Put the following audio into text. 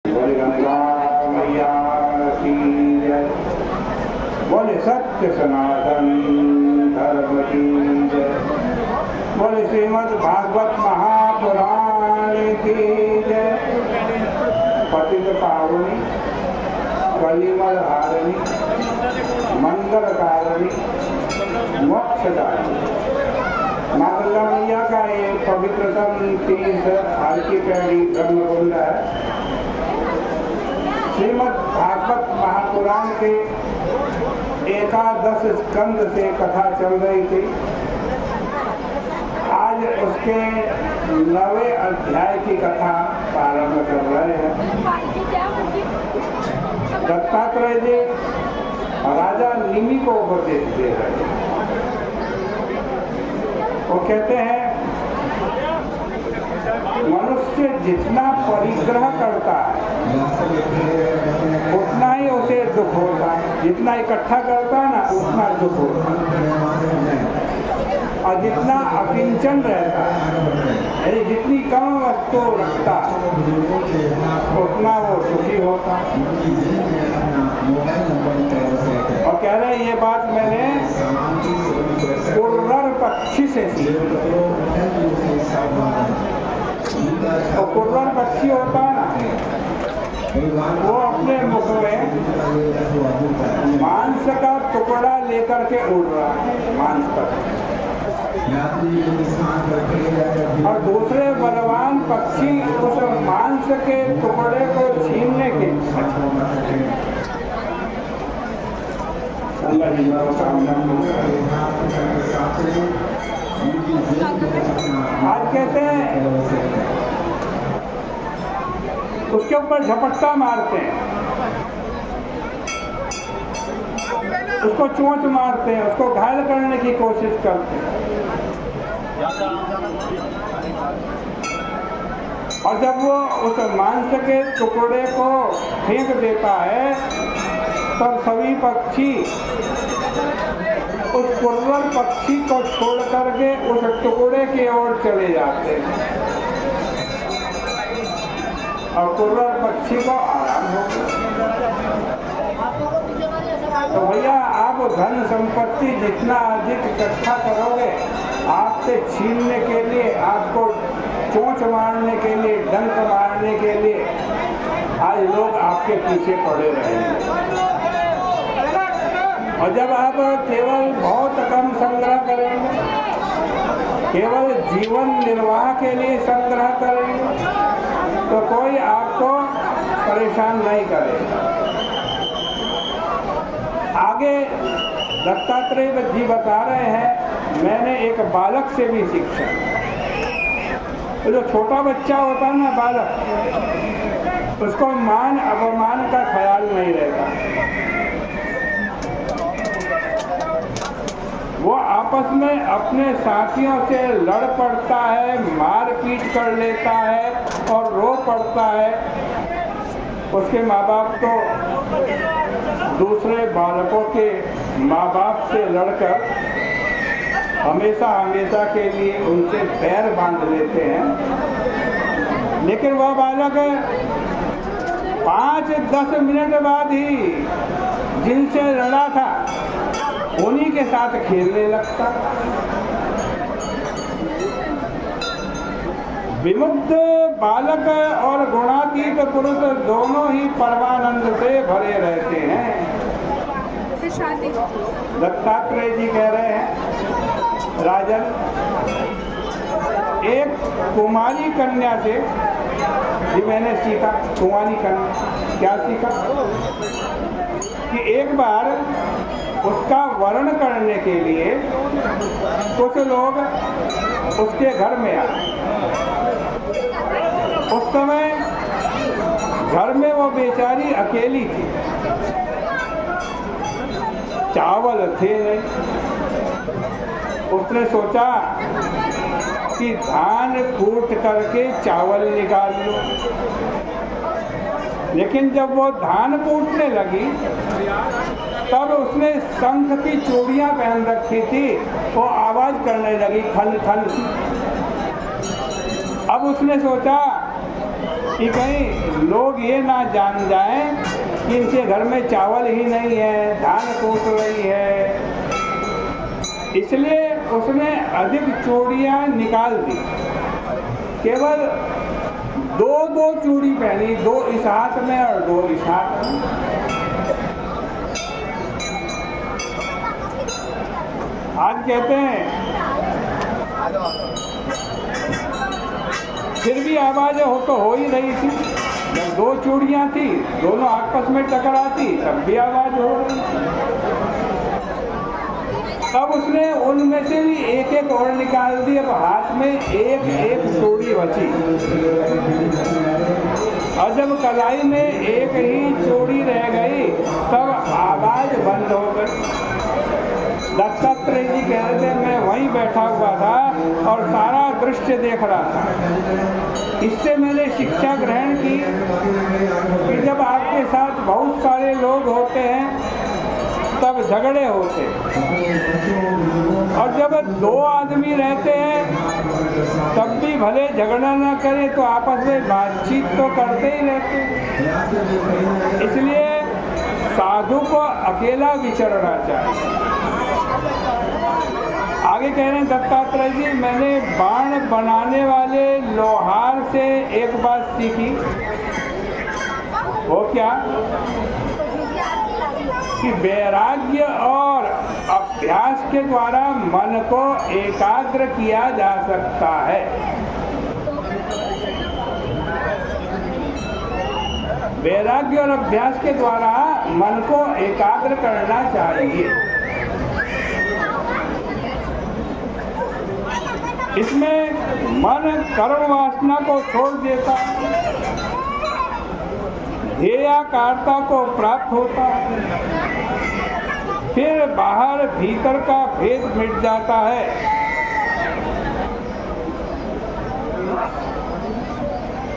बोले गंगा मैया की जय। बोले सत्य सनातन धर्म की जय। बोले श्रीमद् भागवत महापुराण की जय। पतित पावनी कलिमल हारिणी मंगलकारिणी मोक्षदायिनी माँ गंगा मैया का ये पवित्रतम तीर्थ आरती पैड़ी ब्रह्मकुंड है। श्रीमद् भागवत महापुराण के एकादश स्कंद से कथा चल रही थी। आज उसके 9वें अध्याय की कथा प्रारंभ कर रहे हैं। दत्तात्रेय जी राजा निमि को उपदेश दे रहे हैं। वो कहते हैं मनुष्य जितना परिग्रह करता है उतना ही उसे दुख होता है। जितना इकट्ठा करता है ना उतना दुख होता है। और जितना अकिंचन रहता है जितनी कम वस्तु रखता है उतना वो सुखी होता है। और कह रहे ये बात मैंने कुर्रर पक्षी से सीखी। तो कुर्रर पक्षी होता है ना वो अपने मुख में मांस का टुकड़ा लेकर के उड़ रहा है मांस पर। और दूसरे बलवान पक्षी उस मांस के टुकड़े को छीनने के आज कहते हैं उसके ऊपर झपट्टा मारते हैं, उसको चोंच मारते हैं, उसको घायल करने की कोशिश करते हैं। और जब वो उस मांस के टुकड़े को फेंक देता है तब सभी पक्षी उस कुर्रर पक्षी को छोड़ करके उस टुकड़े की ओर चले जाते हैं और कुर्रर पक्षी को आराम हो गया। तो भैया आप धन संपत्ति जितना अधिक इकट्ठा करोगे आपसे छीनने के लिए, आपको चोंच मारने के लिए, डंक मारने के लिए आज लोग आपके पीछे पड़े रहेंगे। और जब आप केवल बहुत कम संग्रह करेंगे, केवल जीवन निर्वाह के लिए संग्रह करेंगे तो कोई आपको परेशान नहीं करेगा। आगे दत्तात्रेय जी बता रहे हैं मैंने एक बालक से भी सीखा। तो जो छोटा बच्चा होता है ना बालक, उसको मान अपमान का ख्याल नहीं रहता। वो आपस में अपने साथियों से लड़ पड़ता है, मारपीट कर लेता है और रो पड़ता है। उसके माँ बाप तो दूसरे बालकों के माँ बाप से लड़कर हमेशा हमेशा के लिए उनसे पैर बांध लेते हैं। लेकिन वह बालक 5-10 मिनट बाद ही जिनसे लड़ा था उन्हीं के साथ खेलने लगता। विमुक्त बालक और गुणातीत पुरुष दोनों ही परमानंद से भरे रहते हैं। दत्तात्रेय जी कह रहे हैं राजन, एक कुमारी कन्या से ये मैंने सीखा। कुमारी कन्या क्या सीखा कि एक बार उसका वर्ण करने के लिए कुछ लोग उसके घर में आए। उस समय घर में वो बेचारी अकेली थी, चावल थे नहीं। उसने सोचा कि धान कूट करके चावल निकाल लो। लेकिन जब वो धान कूटने लगी तब उसने शंख की चूड़ियां पहन रखी थी, वो आवाज करने लगी खन खन। अब उसने सोचा कि कहीं लोग ये ना जान जाएं कि इनके घर में चावल ही नहीं है, धान कूट रही है। इसलिए उसने अधिक चूड़ियां निकाल दी, केवल 2-2 चूड़ी पहनी, 2 इस हाथ में और 2 इस हाथ में। आज कहते हैं फिर भी आवाज़ हो ही रही थी। जब 2 चूड़ियां थी, दोनों आपस में टकराती, तब भी आवाज़ हो रही थी। तब उसने उनमें से भी एक-एक और निकाल दी। अब हाथ में एक चूड़ी बची, और जब कलाई में एक ही चूड़ी रह गई, तब आवाज़ बंद हो गई। दत्तात्रेय जी कह रहे थे, मैं वहीं बैठा हुआ था और सारा दृश्य देख रहा था। इससे मैंने शिक्षा ग्रहण की कि जब आपके साथ बहुत सारे लोग होते हैं तब झगड़े होते, और जब 2 आदमी रहते हैं तब भी भले झगड़ा ना करें तो आपस में बातचीत तो करते ही रहते। इसलिए साधु को अकेला विचरना चाहिए। आगे कह रहे हैं दत्तात्रेय जी, मैंने बाण बनाने वाले लोहार से एक बात सीखी। वो क्या? कि वैराग्य और अभ्यास के द्वारा मन को एकाग्र किया जा सकता है। वैराग्य और अभ्यास के द्वारा मन को एकाग्र करना चाहिए। इसमें मन कर्म वासना को छोड़ देता है, ध्येयाकारता को प्राप्त होता है, फिर बाहर भीतर का भेद मिट जाता है